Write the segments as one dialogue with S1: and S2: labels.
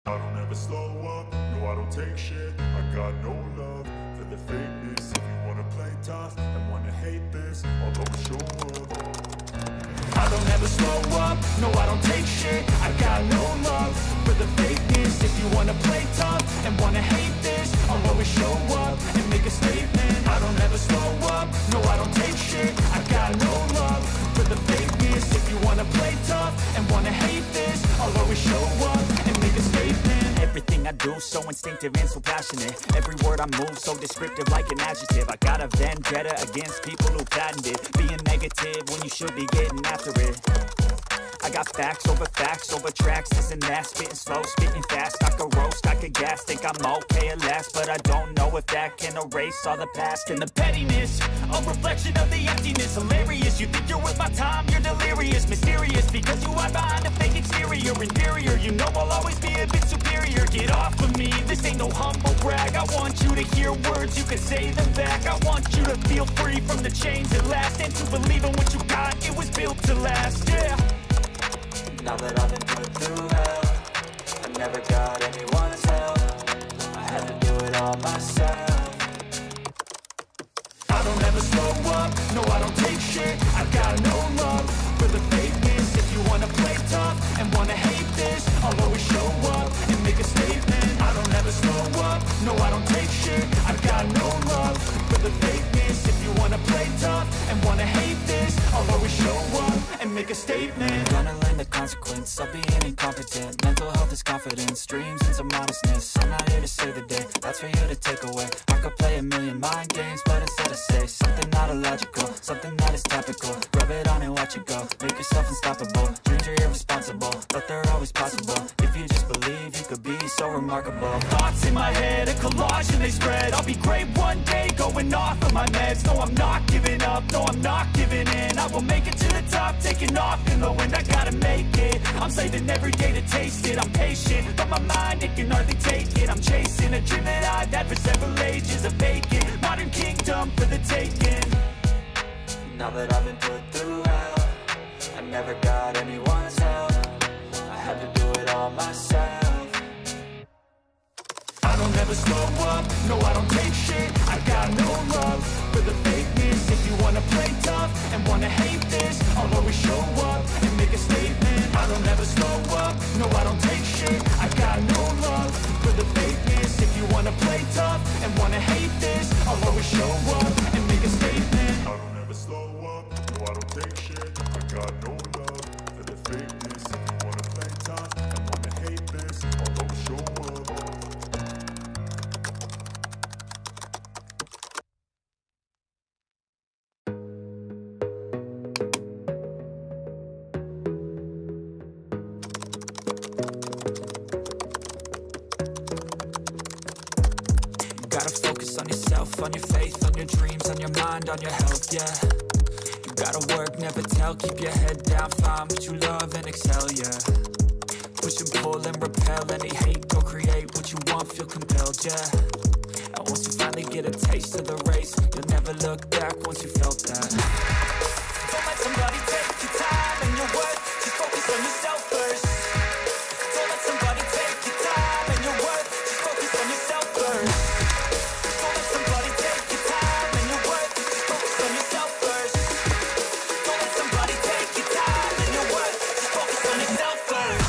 S1: I don't ever slow up, no I don't take shit. I got no love for the fakeness. If you wanna play tough and wanna hate this, I'll always show up. I don't ever slow up, no I don't take shit. I got no love for the fakeness. If you wanna play tough and wanna hate this, I'll always show up and make a statement. I don't ever slow up, no I don't take shit. I got no love for the fakeness. If you wanna play tough and wanna hate this, I'll always show up and make a statement.
S2: Everything I do so instinctive and so passionate. Every word I move so descriptive like an adjective. I got a vendetta against people who patented being negative when you should be getting after it. I got facts over tracks, this and that. Spitting slow, spitting fast, I could roast, I could gas. Think I'm okay at last, but I don't know if that can erase all the past. And the pettiness, a reflection of the emptiness. Hilarious, you think you're worth my time, you're delirious. Mysterious, because you hide behind a fake exterior. Inferior, you know I'll always be a bit superior. Get off of me, this ain't no humble brag. I want you to hear words, you can say them back. I want you to feel free from the chains at last, and to believe in what you got, it was built to last, yeah.
S3: Now that I've been put through hell, I never got anyone's help. I had to do it all myself.
S1: I don't ever slow up, no I don't take shit. I got no love for the fakeness. If you wanna play tough and wanna hate this, I'll always show up and make a statement. I don't ever slow up, no I don't take shit. I got no love for the fakeness. If you wanna play tough and wanna hate this, I'll always show up and make a statement.
S3: Gonna learn the consequence of being incompetent. Mental health is confidence, dreams and some modestness. I'm not here to save the day, that's for you to take away. I could play a million mind games, but instead I say something not illogical, something that is topical. Rub it on and watch it go, make yourself unstoppable. Dreams are irresponsible, but they're always possible. If you just believe, you could be so remarkable.
S2: Thoughts in my head, a collage and they spread. I'll be great one day, going off of my meds. No, I'm not giving up, no, I'm not giving in. I will make it to the top, taking off in the wind. I gotta make it, I'm saving every day to taste it. I'm patient, but my mind, it can hardly take it. I'm chasing a dream that I've had for several ages. A vacant, modern kingdom for the taking.
S3: Now that I've been put through hell, I never got anyone's help. I had to do it all myself.
S1: I don't ever slow up, no I don't take shit. I got no love for the fakeness. If you wanna play tough and wanna hate this, I'll always show up and make a statement. I don't ever slow up, no I don't take shit. I got no love for the fakeness. If you wanna play tough and wanna hate this, I'll always show up and make a statement. I don't ever slow up, no I don't take shit. I got no love for the fakeness. If you wanna play tough and wanna hate this, I'll always show up.
S3: Gotta focus on yourself, on your faith, on your dreams, on your mind, on your health, yeah. You gotta work, never tell, keep your head down, find what you love and excel, yeah. Push and pull and repel any hate, go create what you want, feel compelled, yeah. And once you finally get a taste of the race, you'll never look back once you felt that.
S2: Don't let somebody take your time and your worth, just focus on yourself first. Don't let somebody take your time and your worth, just focus on yourself first. Don't let somebody take your time and your worth, just focus on yourself first. Don't let somebody take your time and your worth, just focus on yourself first.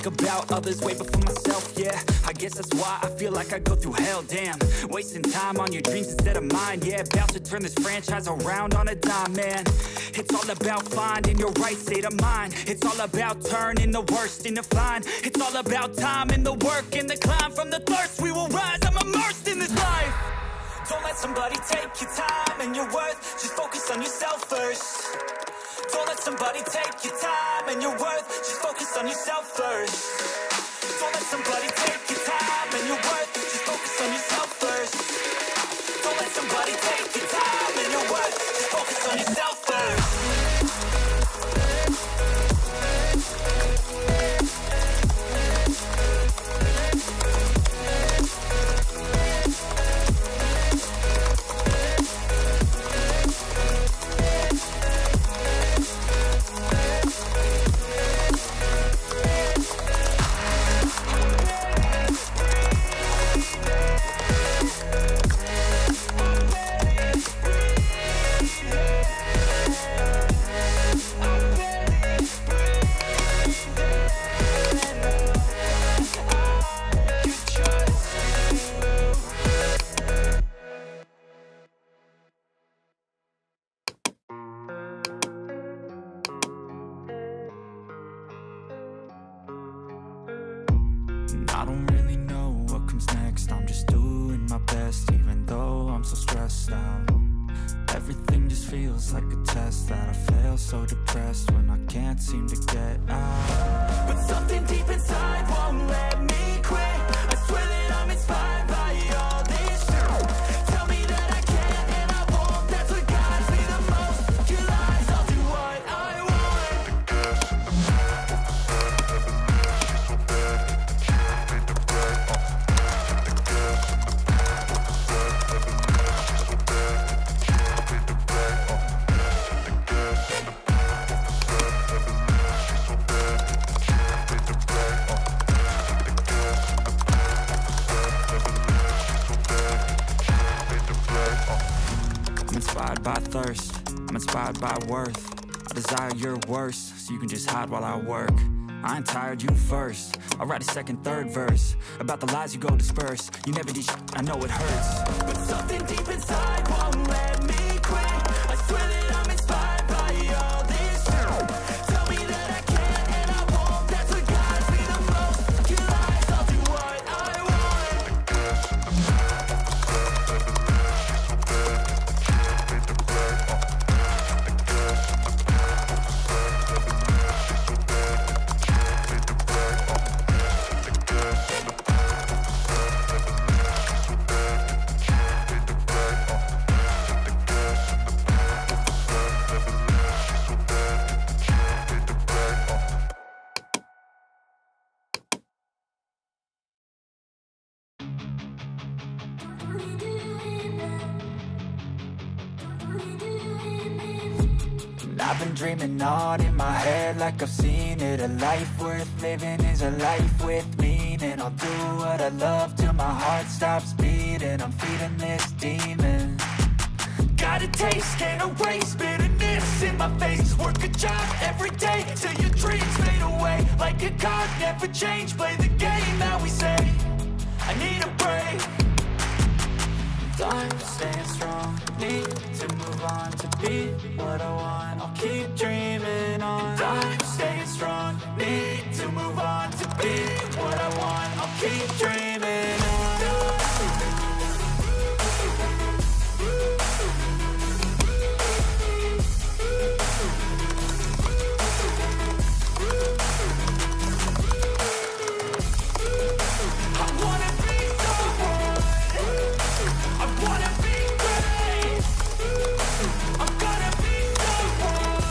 S2: About others way before myself, yeah. I guess that's why I feel like I go through hell, damn. Wasting time on your dreams instead of mine, yeah. About to turn this franchise around on a dime, man. It's all about finding your right state of mind. It's all about turning the worst into fine. It's all about time and the work and the climb. From the thirst we will rise, I'm immersed in this life. Don't let somebody take your time and your worth. Just focus on yourself first. Don't let somebody take your time and your worth. Just focus on yourself first. Don't let somebody take your time and your worth. Just focus on yourself first. Don't let somebody take your time and your worth. Just focus on yourself first.
S3: I don't really know what comes next. I'm just doing my best, even though I'm so stressed out. Everything just feels like a test that I fail, so depressed when I can't seem to get out.
S2: But something deep inside won't let me quit. I swear that I'm inspired by all this shit. Tell me that I can and I won't. That's what guides me the most. Your lies, I'll do what I want.
S3: I'm inspired by thirst, I'm inspired by worth. I desire your worst, so you can just hide while I work. I ain't tired, you first. I'll write a second, third verse about the lies you go disperse. You never did shit, I know it hurts.
S2: But something deep inside won't let me quit. I swear that I'm inspired by all this shit. Tell me that I can and I won't. That's what guides me the most. Your lies, I'll do what I want.
S3: I've been dreaming on in my head like I've seen it. A life worth living is a life with meaning. I'll do what I love till my heart stops beating. I'm feeding this demon.
S2: Got a taste, can't erase bitterness in my face. Work a job every day till your dreams fade away. Like a card, never change, play the game that we say. I need a break.
S3: I'm staying strong, need to move on to be what I want. I'll keep dreaming on.
S2: I'm staying strong, need to move on to be what I want. I'll keep dreaming on. I wanna be someone. I wanna be great. I'm gonna be someone.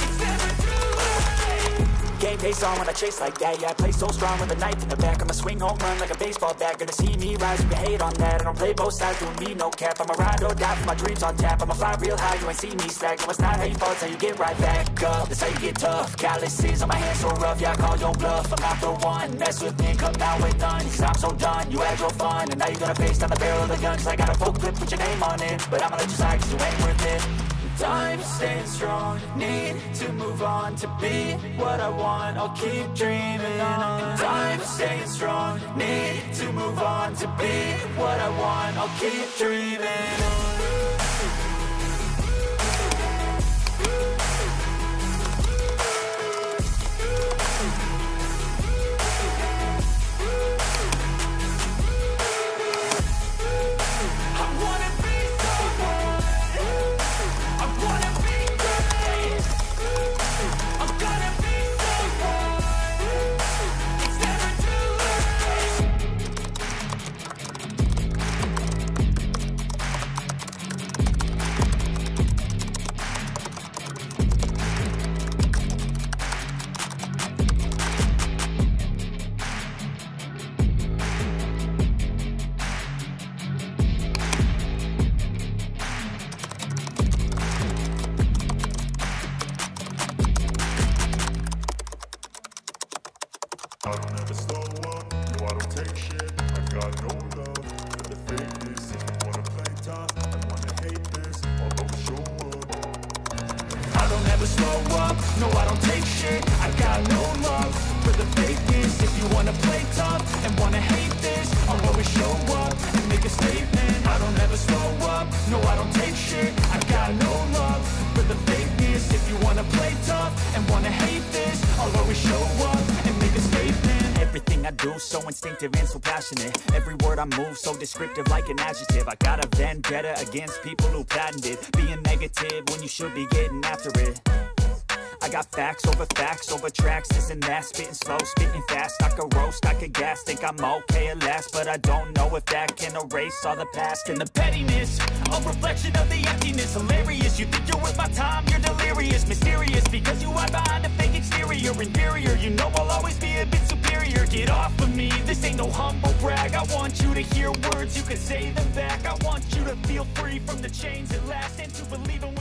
S2: It's never too late.
S3: Game face on when I chase like that. Yeah, I play so strong with a knife in the back. I'ma swing home run like a baseball bat. Gonna see me rise, you can hate on that. I don't play both sides, doing me no cap. I'ma ride or die for my dreams on tap. I'ma fly real high, you ain't see me slack. No, it's not how you fall, it's how you get right back up. That's how you get tough. Calluses on my hands so rough, yeah, I call your bluff. I'm not the one, mess with me, come out with none. Cause I'm so done, you had your fun. And now you're gonna face down the barrel of the gun. Cause I got a full clip, put your name on it. But I'ma let you slide cause you ain't worth it.
S2: I'm staying strong, need to move on to be what I want. I'll keep dreaming on. I'm staying strong, need to move on to be what I want. I'll keep dreaming on.
S1: never slow up, no I don't take shit. I got no love for the fakeness. If you wanna play tough and wanna hate this, I'll always show up.
S2: I don't ever slow up, no I don't take shit. I got no love for the fakeness. If you wanna play tough and wanna hate this, I'll always show up and make a statement. I don't ever slow up, no I don't take shit. I got no love for the fakeness. If you wanna play tough and wanna hate this, I'll always show up and make a statement. Everything I do so instinctive and so passionate. Every word I move so descriptive like an adjective. I got a vendetta against people who patented being negative when you should be getting after it. I got facts over tracks, this and that. Spitting slow, spitting fast. I could roast, I could gas. Think I'm okay at last, but I don't know if that can erase all the past. And the pettiness, a reflection of the emptiness. Hilarious, you think you're worth my time, you're delirious. Mysterious, because you hide behind a fake exterior. Inferior, you know I'll always be a bit superior. Get off of me, this ain't no humble brag. I want you to hear words, you can say them back. I want you to feel free from the chains at last, and to believe in